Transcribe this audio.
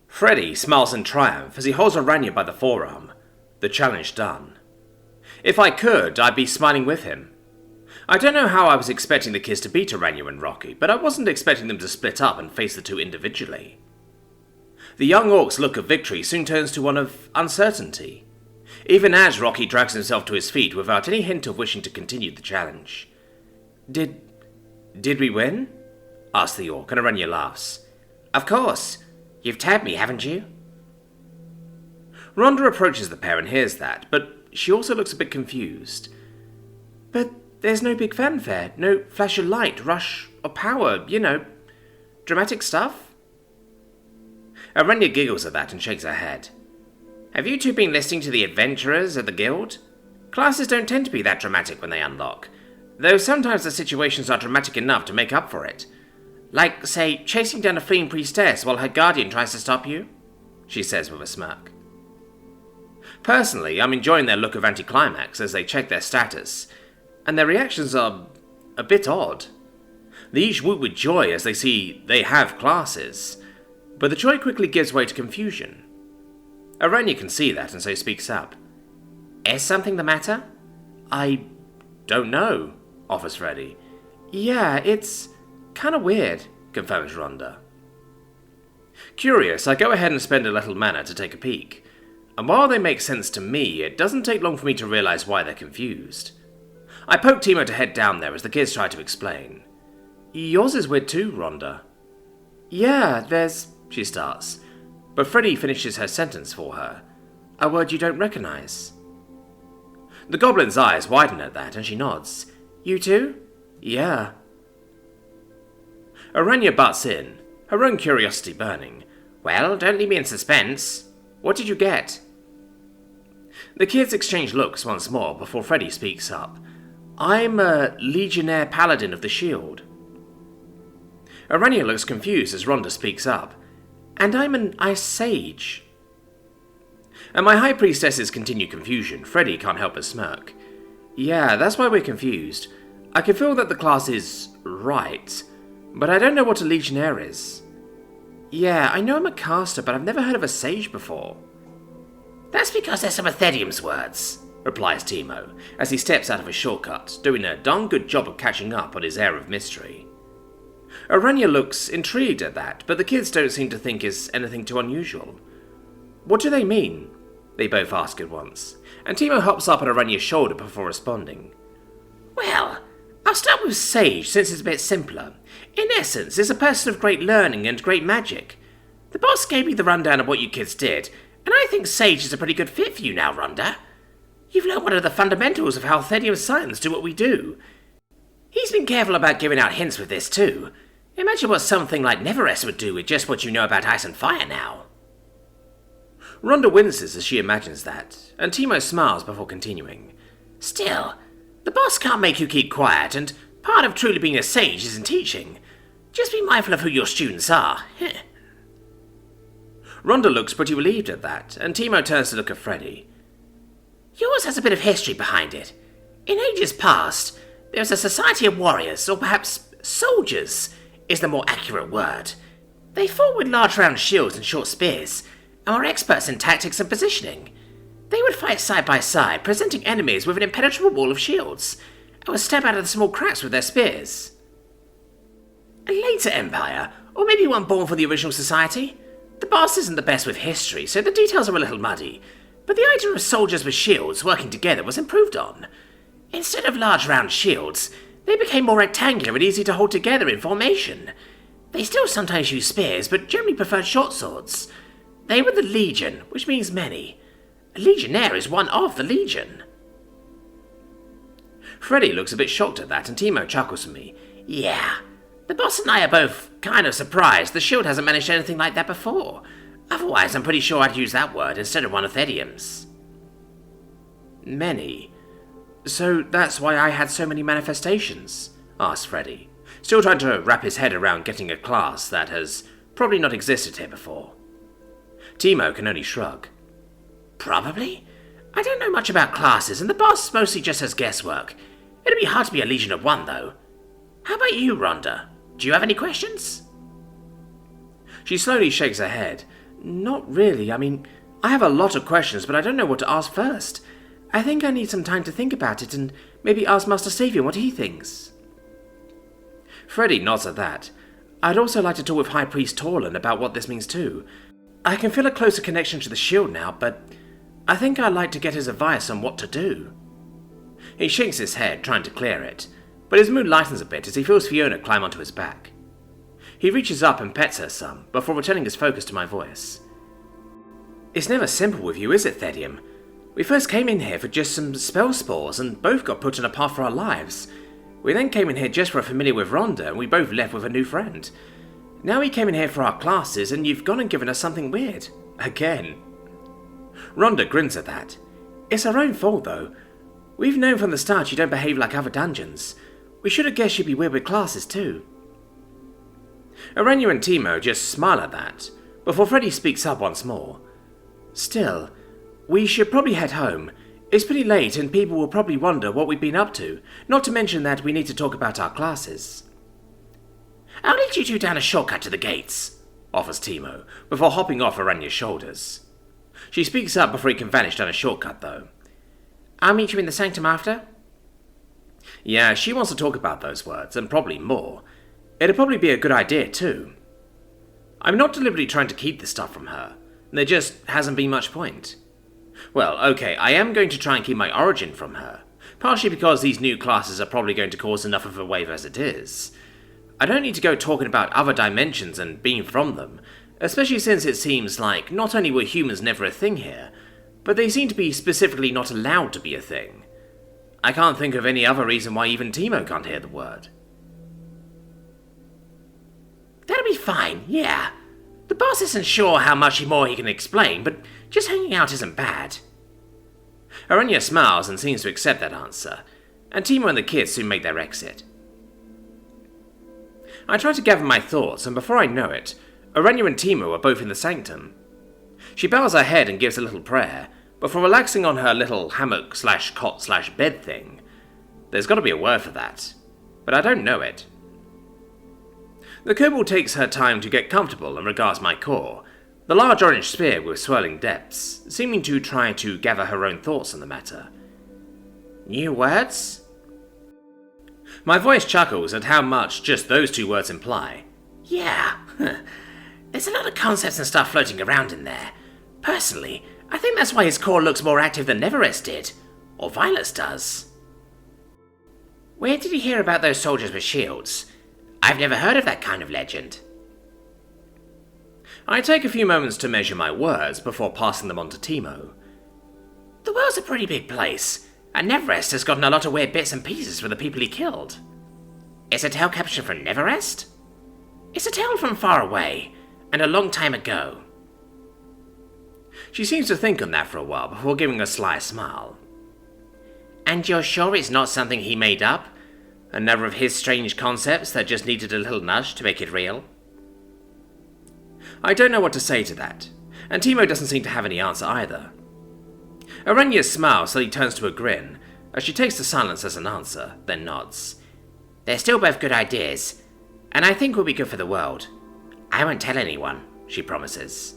Freddy smiles in triumph as he holds Aranya by the forearm. The challenge done. If I could, I'd be smiling with him. I don't know how I was expecting the kids to beat Aranya and Rocky, but I wasn't expecting them to split up and face the two individually. The young orc's look of victory soon turns to one of uncertainty, even as Rocky drags himself to his feet without any hint of wishing to continue the challenge. Did we win? Asks the orc, and Aranya laughs. Of course. You've tabbed me, haven't you? Rhonda approaches the pair and hears that, but she also looks a bit confused. But there's no big fanfare, no flash of light, rush, or power, dramatic stuff? Aranya giggles at that and shakes her head. Have you two been listening to the adventurers of the guild? Classes don't tend to be that dramatic when they unlock, though sometimes the situations are dramatic enough to make up for it. Like, say, chasing down a fleeing priestess while her guardian tries to stop you, she says with a smirk. Personally, I'm enjoying their look of anticlimax as they check their status, and their reactions are a bit odd. They each whoop with joy as they see they have classes, but the joy quickly gives way to confusion. Aranya can see that and so speaks up. Is something the matter? I don't know, offers Freddy. Yeah, it's kinda weird, confirms Rhonda. Curious, I go ahead and spend a little mana to take a peek, and while they make sense to me, it doesn't take long for me to realise why they're confused. I poke Timo to head down there as the kids try to explain. Yours is weird too, Rhonda. Yeah, she starts, but Freddy finishes her sentence for her. A word you don't recognise. The goblin's eyes widen at that and she nods. You too? Yeah. Aranya butts in, her own curiosity burning. Well, don't leave me in suspense. What did you get? The kids exchange looks once more before Freddy speaks up. I'm a Legionnaire Paladin of the Shield. Aranya looks confused as Rhonda speaks up. And I'm an Ice Sage. And my High Priestesses continue confusion. Freddy can't help but smirk. Yeah, that's why we're confused. I can feel that the class is right, but I don't know what a Legionnaire is. Yeah, I know I'm a caster, but I've never heard of a Sage before. That's because they're some of Thedium's words, replies Timo, as he steps out of a shortcut, doing a darn good job of catching up on his air of mystery. Aranya looks intrigued at that, but the kids don't seem to think it's anything too unusual. What do they mean? They both ask at once, and Timo hops up on Aranya's shoulder before responding. Well, I'll start with Sage, since it's a bit simpler. In essence, it's a person of great learning and great magic. The boss gave me the rundown of what you kids did, and I think Sage is a pretty good fit for you now, Rhonda. You've learned one of the fundamentals of how Thedium Science do what we do. He's been careful about giving out hints with this too. Imagine what something like Neverest would do with just what you know about ice and fire now. Rhonda winces as she imagines that, and Timo smiles before continuing. Still, the boss can't make you keep quiet, and part of truly being a sage is in teaching. Just be mindful of who your students are. Rhonda looks pretty relieved at that, and Timo turns to look at Freddy. Yours has a bit of history behind it. In ages past, there was a society of warriors, or perhaps soldiers is the more accurate word. They fought with large round shields and short spears, and were experts in tactics and positioning. They would fight side by side, presenting enemies with an impenetrable wall of shields, and would stab out of the small cracks with their spears. A later empire, or maybe one born for the original society? The boss isn't the best with history, so the details are a little muddy, but the idea of soldiers with shields working together was improved on. Instead of large round shields, they became more rectangular and easy to hold together in formation. They still sometimes use spears, but generally preferred short swords. They were the Legion, which means many. A Legionnaire is one of the Legion. Freddy looks a bit shocked at that, and Timo chuckles at me. Yeah, the boss and I are both kind of surprised the shield hasn't managed anything like that before. Otherwise, I'm pretty sure I'd use that word instead of one of Thedium's. Many? So that's why I had so many manifestations? Asked Freddy, still trying to wrap his head around getting a class that has probably not existed here before. Timo can only shrug. Probably. I don't know much about classes, and the boss mostly just has guesswork. It'd be hard to be a Legion of One, though. How about you, Rhonda? Do you have any questions? She slowly shakes her head. Not really. I mean, I have a lot of questions, but I don't know what to ask first. I think I need some time to think about it and maybe ask Master Savior what he thinks. Freddy nods at that. I'd also like to talk with High Priest Torlin about what this means too. I can feel a closer connection to the shield now, but I think I'd like to get his advice on what to do. He shakes his head, trying to clear it, but his mood lightens a bit as he feels Fiona climb onto his back. He reaches up and pets her some, before returning his focus to my voice. It's never simple with you, is it, Thedium? We first came in here for just some spell spores, and both got put on a path for our lives. We then came in here just for a familiar with Rhonda, and we both left with a new friend. Now we came in here for our classes, and you've gone and given us something weird. Again. Rhonda grins at that. It's our own fault, though. We've known from the start you don't behave like other dungeons. We should have guessed you'd be weird with classes, too. Aranya and Timo just smile at that, before Freddy speaks up once more. Still, we should probably head home. It's pretty late and people will probably wonder what we've been up to, not to mention that we need to talk about our classes. I'll lead you two down a shortcut to the gates, offers Timo, before hopping off Aranya's shoulders. She speaks up before he can vanish down a shortcut, though. I'll meet you in the sanctum after? Yeah, she wants to talk about those words, and probably more. It'd probably be a good idea, too. I'm not deliberately trying to keep this stuff from her. There just hasn't been much point. Well, okay, I am going to try and keep my origin from her, partially because these new classes are probably going to cause enough of a wave as it is. I don't need to go talking about other dimensions and being from them, especially since it seems like not only were humans never a thing here, but they seem to be specifically not allowed to be a thing. I can't think of any other reason why even Timo can't hear the word. That'll be fine, yeah. The boss isn't sure how much more he can explain, but just hanging out isn't bad. Aranya smiles and seems to accept that answer, and Timo and the kids soon make their exit. I try to gather my thoughts, and before I know it, Aranya and Timo are both in the sanctum. She bows her head and gives a little prayer, before relaxing on her little hammock/cot/bed thing. There's got to be a word for that, but I don't know it. The kobold takes her time to get comfortable and regards my core, the large orange sphere with swirling depths, seeming to try to gather her own thoughts on the matter. New words? My voice chuckles at how much just those two words imply. Yeah, there's a lot of concepts and stuff floating around in there. Personally, I think that's why his core looks more active than Neverest did, or Violet's does. Where did you hear about those soldiers with shields? I've never heard of that kind of legend. I take a few moments to measure my words before passing them on to Timo. The world's a pretty big place, and Neverest has gotten a lot of weird bits and pieces for the people he killed. Is a tale captured from Neverest? It's a tale from far away, and a long time ago. She seems to think on that for a while before giving a sly smile. And you're sure it's not something he made up? Another of his strange concepts that just needed a little nudge to make it real? I don't know what to say to that, and Timo doesn't seem to have any answer either. Aranya smiles suddenly turns to a grin, as she takes the silence as an answer, then nods. They're still both good ideas, and I think will be good for the world. I won't tell anyone, she promises.